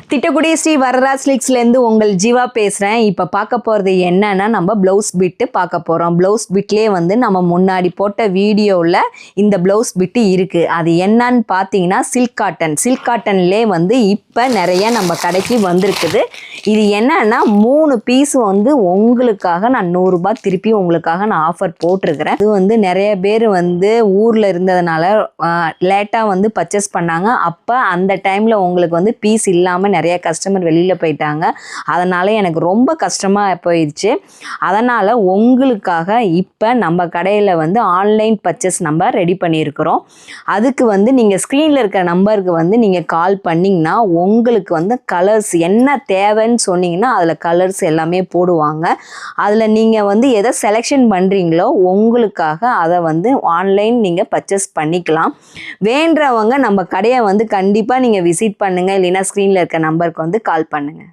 திட்டக்குடி ஸ்ரீ வரராஜ் சில்க்ஸ்லேருந்து உங்கள் ஜீவா பேசுகிறேன். இப்போ பார்க்க போகிறது என்னன்னா, நம்ம ப்ளவுஸ் பிட்டு பார்க்க போகிறோம். ப்ளவுஸ் பிட்லேயே வந்து நம்ம முன்னாடி போட்ட வீடியோவில் இந்த ப்ளவுஸ் பிட்டு இருக்குது. அது என்னன்னு பார்த்தீங்கன்னா சில்க் காட்டன்லேயே வந்து இப்போ நிறைய நம்ம கடைக்கு வந்திருக்குது. இது என்னன்னா 3 பீஸ் வந்து உங்களுக்காக நான் 100 ரூபாய் திருப்பி உங்களுக்காக நான் ஆஃபர் போட்டிருக்கிறேன். இது வந்து நிறைய பேர் வந்து ஊரில் இருந்ததுனால லேட்டாக வந்து பர்ச்சேஸ் பண்ணாங்க. அப்போ அந்த டைமில் உங்களுக்கு வந்து பீஸ் இல்லாமல் நிறைய கஸ்டமர் வெளியில் போயிட்டாங்க. அதனால் எனக்கு ரொம்ப கஷ்டமாக போயிடுச்சு. அதனால் உங்களுக்காக இப்போ நம்ம கடையில் வந்து ஆன்லைன் பர்ச்சேஸ் நம்ம ரெடி பண்ணியிருக்கிறோம். அதுக்கு வந்து நீங்கள் ஸ்க்ரீனில் இருக்கிற நம்பருக்கு வந்து நீங்கள் கால் பண்ணிங்கன்னா உங்களுக்கு வந்து கலர்ஸ் என்ன தேவைன்னு சொன்னீங்கன்னா அதில் கலர்ஸ் எல்லாமே போடுவாங்க. அதில் நீங்கள் வந்து எதை செலெக்ஷன் பண்ணுறீங்களோ உங்களுக்காக அதை வந்து ஆன்லைன் நீங்கள் பர்ச்சேஸ் பண்ணிக்கலாம். வேண்டவங்க நம்ம கடையை வந்து கண்டிப்பாக நீங்கள் விசிட் பண்ணுங்கள். இல்லைன்னா ஸ்க்ரீனில் இருக்க நம்பருக்கு வந்து கால் பண்ணுங்கள்.